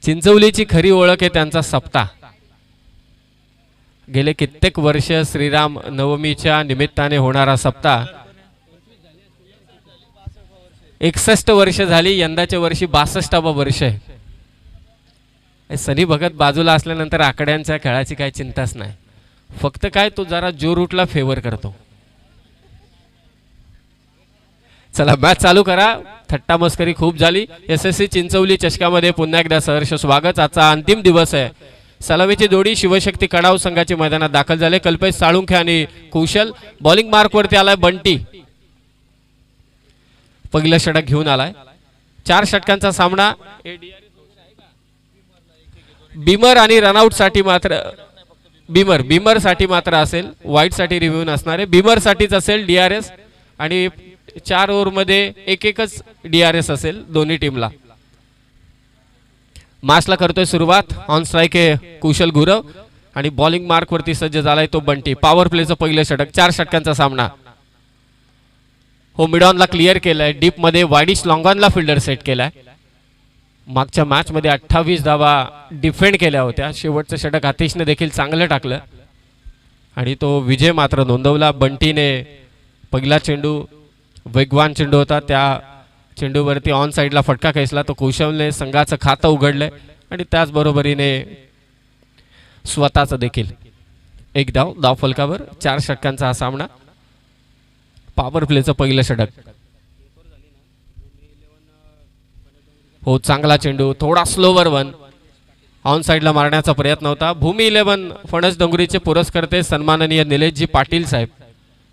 चिंचवलीची खरी ओळख आहे त्यांचा सप्ताह. गेले कित्येक वर्ष श्रीराम नवमीच्या निमित्ताने होणारा सप्ताह. 61 वर्ष झाली, यंदाच्या वर्षी 62वा वर्ष आहे. सनी भगत बाजूला असल्यानंतर आकड्यांच्या खेळाची काही चिंताच नाही. फक्त काय तो जरा जो रूटला फेवर करतो. चला मॅच चालू करा. थट्टा मस्करी खूप झाली. SSC चिंचवली चषकामध्ये पुन्हा एकदा सहर्ष स्वागत. आजचा अंतिम दिवस आहे. सलामीची जोडी शिवशक्ती कडाव संघाची मैदानात दाखल झाले. कल्पेश साळुंखे आणि कुशल. बॉलिंग मार्क वरती आलाय बंटी. पहिलं षटक घेऊन आलाय. 4 षटकांचा सामना. बीमर आणि रनआउट साठी मात्र बीमर साठी मात्र असेल. वाईट साठी रिव्ह्यू नसणारे. बीमर साठीच असेल DRS आणि 4 ओव्हरमध्ये एकच DRS असेल दोन्ही टीमला. मासला करतोय सुरुवात. ऑन स्ट्राइक आहे कुशल गुरव आणि बॉलिंग मार्क वरती सज्ज झालाय तो बंटी. पॉवर प्लेचं पहिलं षटक. 4 षटकांचा सामना. हो मिडॉनला क्लिअर केलाय. डीप मध्ये वाईडिश लॉंगॉनला फिल्डर सेट केलाय. मागच्या मॅच मध्ये 28 धावा डिफेंड केल्या होत्या. शेवटचं षटक आतिशने देखील चांगलं टाकलं आणि तो विजय मात्र नोंदवला. बंटीने पहिला चेंडू वेगवान चेंडू होता. त्या चेंडूवरती ऑन साईडला फटका खेचला. तो कुशलने संघाचं खातं उघडलंय आणि त्याचबरोबरीने स्वतःचं देखील. एक धाव फलकावर. 4 षटकांचा हा सामना. पॉवर प्लेचं पहिलं षटक. हो चांगला चेंडू. थोडा स्लोवर वन. ऑन साईडला मारण्याचा प्रयत्न होता. भूमी 11 फणस डोंगरीचे पुरस्कर्ते सन्माननीय निलेशजी पाटील साहेब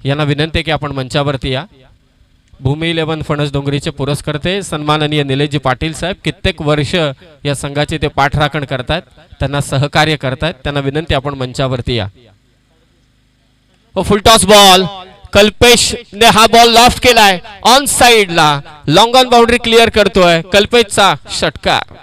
यांना विनंती की आपण मंचावरती या. भूमी 11 फणस डोंगरीचे पुरस्कर्ते सन्माननीय निलेशजी पाटील साहेब कित्येक वर्ष या संघाचे ते पाठराखण करतात. त्यांना सहकार्य करतात. त्यांना विनंती आपण मंचावरती या. हो फुल टॉस बॉल. कल्पेश ने हा बॉल लॉफ्ट केलाय. ऑन साइडला लॉंग ऑन बाउंड्री क्लिअर करतोय. कल्पेशचा षटकार.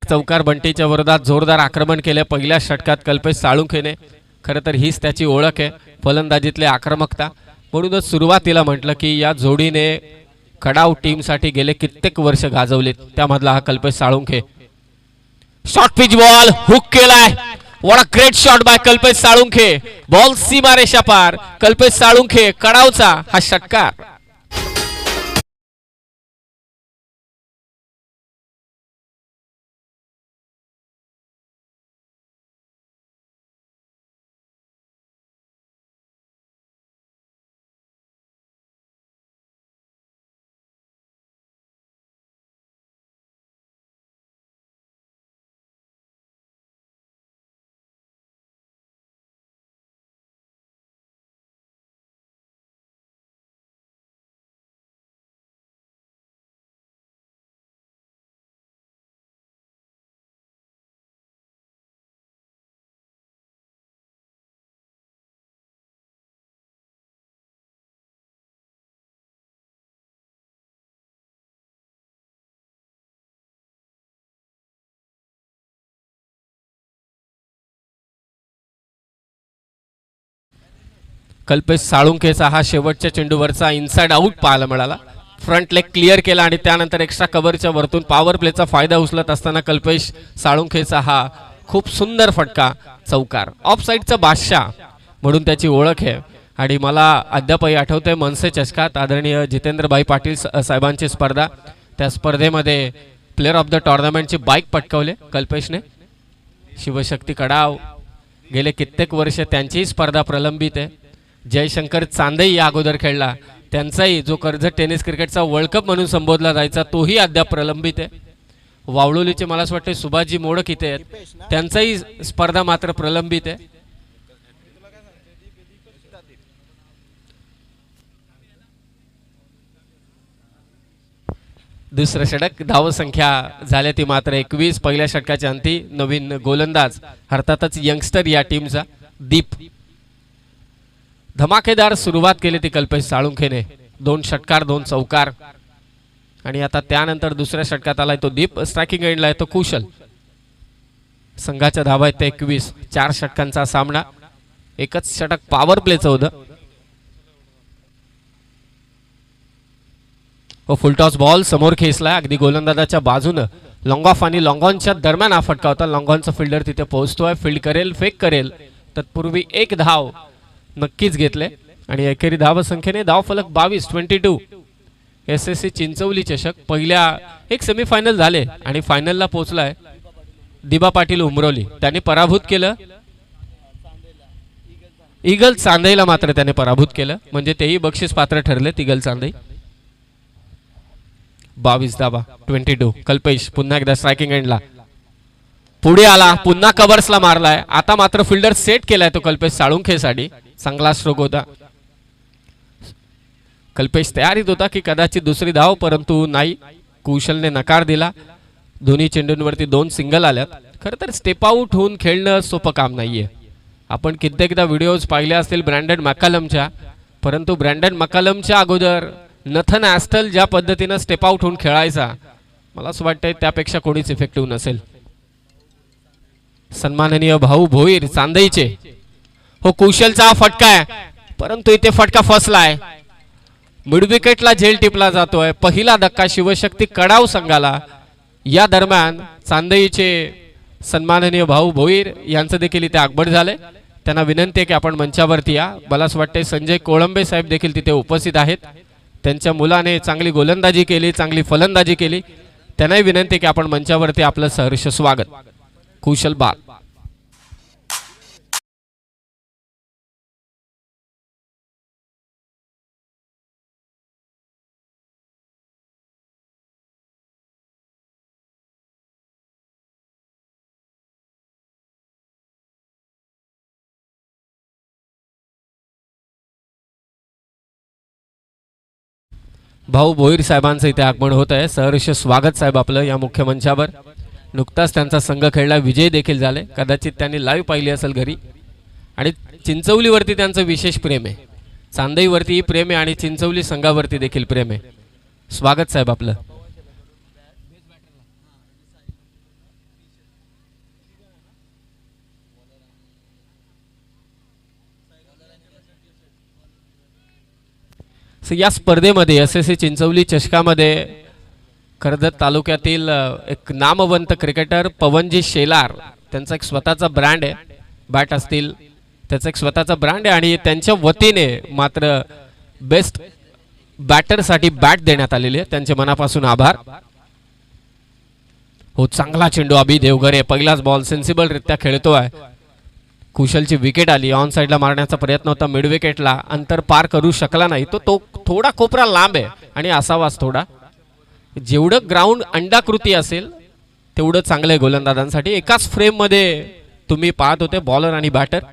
चौकार बंटीच्या विरोधात जोरदार आक्रमण केले पहिल्या षटकात कल्पेश साळुंखेने. खरं तर हीच त्याची ओळख आहे, फलंदाजीतली आक्रमकता. म्हणूनच सुरुवातीला म्हटलं की या जोडीने खडाव टीमसाठी गेले कित्येक वर्ष गाजवलेत. त्यामधला हा Kalpesh Salunkhe. Short pitch ball hook केलाय. What a great shot by Kalpesh Salunkhe. Ball सीमारेषा पार. कल्पेश साळुंखे कडावचा हा षटकार. कल्पेश साळुंखेचा हा शेवटच्या चेंडूवरचा इनसाइड आउट पाहायला मिळाला. फ्रंट लेग क्लिअर केला आणि त्यानंतर एक्स्ट्रा कव्हरच्या वरतून पॉवर प्लेचा फायदा उचलत असताना कल्पेश साळुंखेचा हा खूप सुंदर फटका चौकार. ऑफ साइडचा बादशाह म्हणून त्याची ओळख आहे. आणि मला अद्यापही आठवतंय मनसे चषकात आदरणीय जितेंद्रभाई पाटील साहेबांची स्पर्धा. त्या स्पर्धेमध्ये प्लेअर ऑफ द टुर्नामेंटची बाईक पटकावले कल्पेशने. शिवशक्ती कडाव गेले कित्येक वर्ष त्यांची स्पर्धा प्रलंबित आहे. जयशंकर चांदेई या अगोदर खेळला. त्यांचाही जो कर्जत टेनिस क्रिकेटचा वर्ल्ड कप म्हणून संबोधला जायचा तोही अद्याप प्रलंबित आहे. वावळोलीचे मला असं वाटतं सुभाषजी मोडक इथे आहेत, त्यांचाही स्पर्धा मात्र प्रलंबित आहे. दुसरं षटक, धावसंख्या झाल्या ती मात्र 21. पहिल्या षटकाच्या अंती नवीन गोलंदाज अर्थातच यंगस्टर या टीमचा दीप. धमाकेदार सुरुवात केली ती कल्पेश साळुंखेने, 2 षटकार 2 चौकार. आणि आता त्यानंतर दुसऱ्या षटकात आलाय तो दीप, स्ट्रायकिंग एंडला आहे तो कुशल. संघाच्या धावा आहेत 21. 4 षटकांचा सामना, एकच षटक पॉवर प्लेचं होतं. फुलटॉस बॉल समोर खेचला अगदी गोलंदाजाच्या बाजूनं. लॉंग ऑफ आणि लॉंग ऑनच्या दरम्यान हा फटका होता. लॉंग ऑनचा फिल्डर तिथे पोहोचतोय, फील्ड करेल, फेक करेल. तत्पूर्वी एक धाव नक्कीच घेतले आणि एकेरी धाव संख्येने धाव फलक 22. SSC चिंचवली चषक पहिल्या एक सेमीफायनल झाले आणि फायनलला पोहोचलाय दिबा पाटील उमरोली. त्याने पराभूत केलं ईगल चांदेला, मात्र त्याने पराभूत केलं म्हणजे तेही बक्षीस पात्र ठरले ईगल चांदई. 22 धावा 22. कल्पेश पुन्हा एकदा स्ट्रायकिंग एंडला पुढे आला, पुन्हा कव्हर्सला मारलाय. आता मात्र फिल्डर सेट केलाय तो कल्पेश साळुंखेसाठी. चांगला स्ट्रोक होता. कल्पेश तयारीत होता की कदाचित दुसरी धाव, परंतु नाही, कुशलने नकार दिला. दोन्ही चेंडूंवरती 2 सिंगल आल्यात. खरं तर स्टेप आउट होऊन खेळणं सोपं काम नाहीये. आपण कित्येकदा व्हिडिओज पाहिले असतील ब्रँडन मॅकलमच्या, परंतु ब्रँडन मॅकलमच्या अगोदर नथन ॲस्टल ज्या पद्धतीनं स्टेप आउट होऊन खेळायचा, मला असं वाटतंय त्यापेक्षा कोणीच इफेक्टिव्ह नसेल. सन्माननीय भाऊ भोईर चांदईचे. कुशलचा फटका आहे, परंतु इथे फटका फसलाय. मिड विकेटला झेल टिपला जातोय. पहिला धक्का शिवशक्ती कडाव संघाला. या दरम्यान चांदईचे सन्माननीय भाऊ भोईर यांचं देखील इथे आगमन झालंय. त्यांना विनंती आहे की आपण मंचावरती या. मला असं वाटतंय संजय कोळंबे साहेब देखील तिथे उपस्थित आहेत. त्यांच्या मुलाने चांगली गोलंदाजी केली, चांगली फलंदाजी केली. त्यांनाही विनंती की आपण मंचावरती आपलं सहर्ष स्वागत. कुशल बाल. भाऊ भोईर साहेबांचं इथे आगमन होत आहे. सहर्ष स्वागत साहेब आपलं या मुख्य मंचावर. नुकताच त्यांचा संघ खेळला, विजय देखील झाले. कदाचित त्यांनी लाईव्ह पाहिली असेल घरी. आणि चिंचवलीवरती त्यांचं विशेष प्रेम आहे. चांदईवरती प्रेम आहे आणि चिंचवली संघावरती देखील प्रेम आहे. स्वागत साहेब आपलं. या स्पर्धेमध्ये SSC चिंचवली चषकामध्ये कर्जत तालुक्यातील एक नामवंत क्रिकेटर पवनजी शेलार, त्यांचा एक स्वतःचा ब्रँड आहे. बॅट असतील त्याचा एक स्वतःचा ब्रँड आहे आणि त्यांच्या वतीने मात्र बेस्ट बॅटरसाठी बॅट देण्यात आलेली आहे. त्यांचे मनापासून आभार. चांगला चेंडू अभि देवघरे. पहिलाच बॉल सेन्सिबल रित्या खेळतोय. कुशलची विकेट आली. ऑन साइडला मारण्याचा प्रयत्न होता, मिड विकेटला अंतर पार करू शकला नाही. तो थोडा कोपरा लांब आहे आणि असावाच थोडा. जेवढं ग्राउंड अंडाकृती असेल तेवढं चांगलं आहे गोलंदाजांसाठी. एकाच फ्रेम मध्ये तुम्ही पाहत होते बॉलर आणि बॅटर.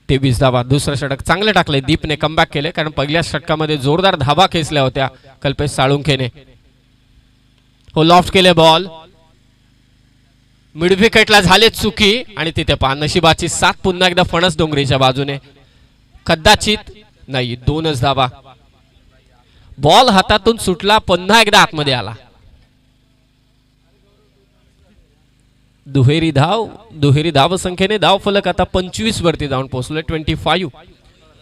23 धावा. दुसरं षटक चांगलं टाकले. दीपने कमबॅक केले कारण पहिल्या षटकामध्ये जोरदार धावा खेचल्या होत्या कल्पेश साळुंखेने. लॉफ्ट केले बॉल. मिड विकेटला झाले चुकी आणि तिथे पहा नशिबाची साथ पुन्हा एकदा फणस डोंगरीच्या बाजूने. कदाचित नाही, 2च धावा. बॉल हातातून सुटला, पुन्हा एकदा आतमध्ये आला. दुहेरी धाव संख्येने धाव फलक आता 25 वरती जाऊन पोहोचले. 25.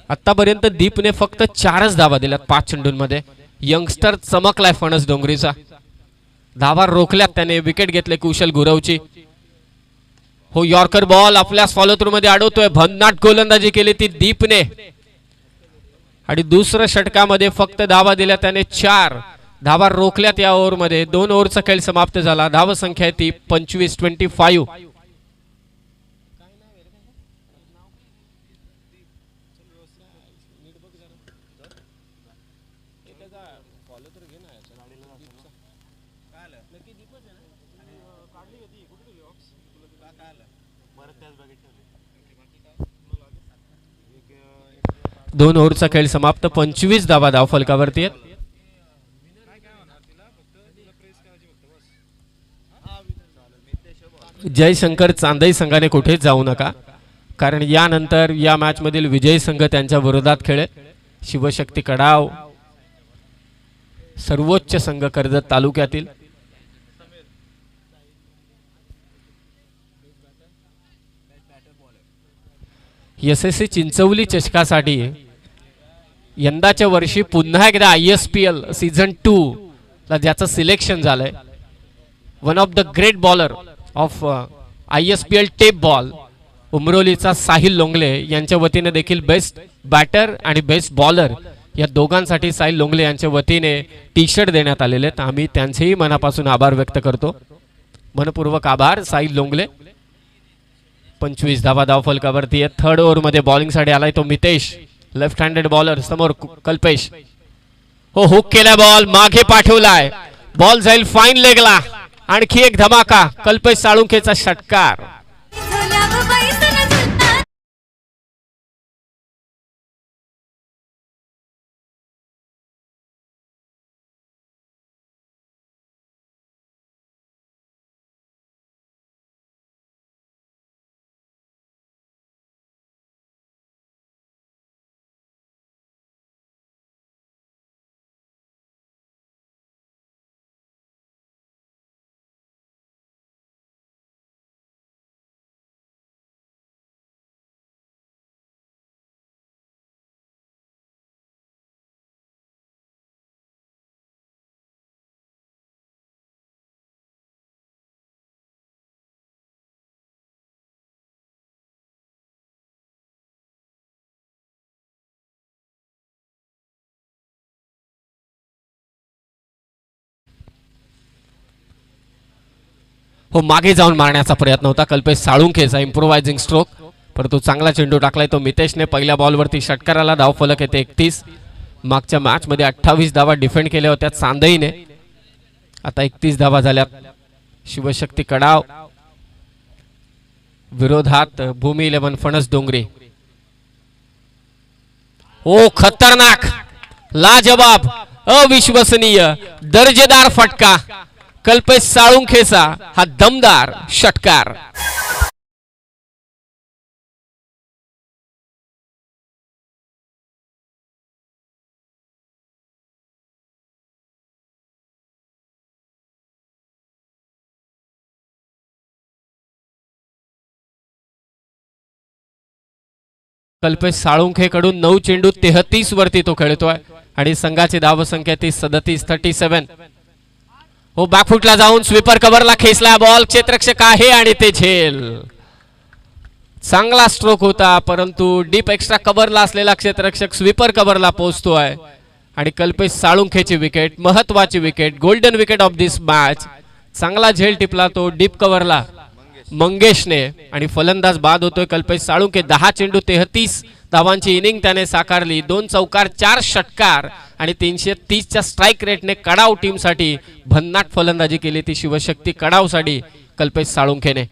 आतापर्यंत दीपने फक्त 4च धावा दिल्यात 5 चेंडूंमध्ये. यंगस्टर चमकलाय फणस डोंगरीचा. धावा रोखल्यात त्याने. विकेट घेतले कुशल गुरवची. यॉर्कर बॉल आपल्या फॉलो थ्रू मध्ये अडवतोय. भन्नाट गोलंदाजी केली ती दीपने आणि दुसऱ्या षटकामध्ये फक्त धावा दिल्या त्याने 4 धावा रोखल्यात या ओव्हरमध्ये. 2 ओव्हरचा खेळ समाप्त झाला. धाव संख्या ती 25. दोन ओव्हरचा खेळ समाप्त. 25 धावा धावफलकावरती आहेत. जयशंकर चांदई संघाने कुठेच जाऊ नका, कारण यानंतर या मॅच मधील विजयी संघ त्यांच्या विरोधात खेळेल. शिवशक्ती कडाव सर्वोच्च संघ कर्जत तालुक्यातील. SSC चिंचवली चषकासाठी यंदाच्या वर्षी पुन्हा एकदा ISPL सीझन 2 ला ज्याचं सिलेक्शन झालंय, one of the great bowler of ISPL tape ball, उमरोलीचा साहिल लोंगले यांच्या वतीने देखील बेस्ट बॅटर आणि बेस्ट बॉलर या दोघांसाठी साहिल लोंगले यांच्या वतीने टी शर्ट देण्यात आलेले आहेत. आम्ही त्यांचेही मनापासून आभार व्यक्त करतो. मनपूर्वक आभार साहिल लोंगले. 25 धावा धावफलकावरती आहे. थर्ड ओव्हर मध्ये बॉलिंग साठी आलाय तो मितेश, लेफ्ट हँडेड बॉलर. समोर कल्पेश. हो, हुक केला बॉल, मागे पाठवलाय, बॉल जाईल फाईन लेगला. आणखी एक धमाका, कल्पेश साळुंखेचा षटकार. हो, मागे जाऊन मारण्याचा प्रयत्न होता कल्पेश साळुंखेचा, इम्प्रोवायझिंग स्ट्रोक, परंतु चांगला चेंडू टाकलाय तो मितेशने. पहिल्या बॉलवरती षटकाराला धावफलक येते 31. मागच्या मॅच मध्ये 28 धावा डिफेंड केल्या होत्या चांदईने, आता 31 धावा झाल्यात. शिवशक्ती कडाव विरोधात भूमी 11 फणस डोंगरे. ओ खतरनाक, लाजवाब, अविश्वसनीय, दर्जेदार फटका कल्पेश साळुंखेचा, हा दमदार षटकार. कल्पेश साळुंखेकडून 9 चेंडू 33 वरती तो खेळतोय आणि संघाची धावसंख्या ती 37. हो, बॅकफुटला जाऊन स्वीपर कव्हरला खेचला बॉल, क्षेत्ररक्षक आहे आणि ते झेल. चांगला स्ट्रोक होता, परंतु डीप एक्स्ट्रा कव्हरला असलेला क्षेत्ररक्षक स्वीपर कव्हरला पोहोचतोय आणि कल्पेश साळुंखेची विकेट, महत्वाची wicket, golden wicket of this match. चांगला झेल टिपला तो डीप कव्हरला मंगेशने आणि फलंदाज बाद होतोय कल्पेश साळुंखे. 10 चेंडू 33 धावांची इनिंग त्याने साकारली. 2 चौकार, 4 षटकार आणि 330च्या स्ट्राईक रेटने कडाव टीमसाठी भन्नाट फलंदाजी केली ती शिवशक्ती कडावसाठी कल्पेश साळुंखेने.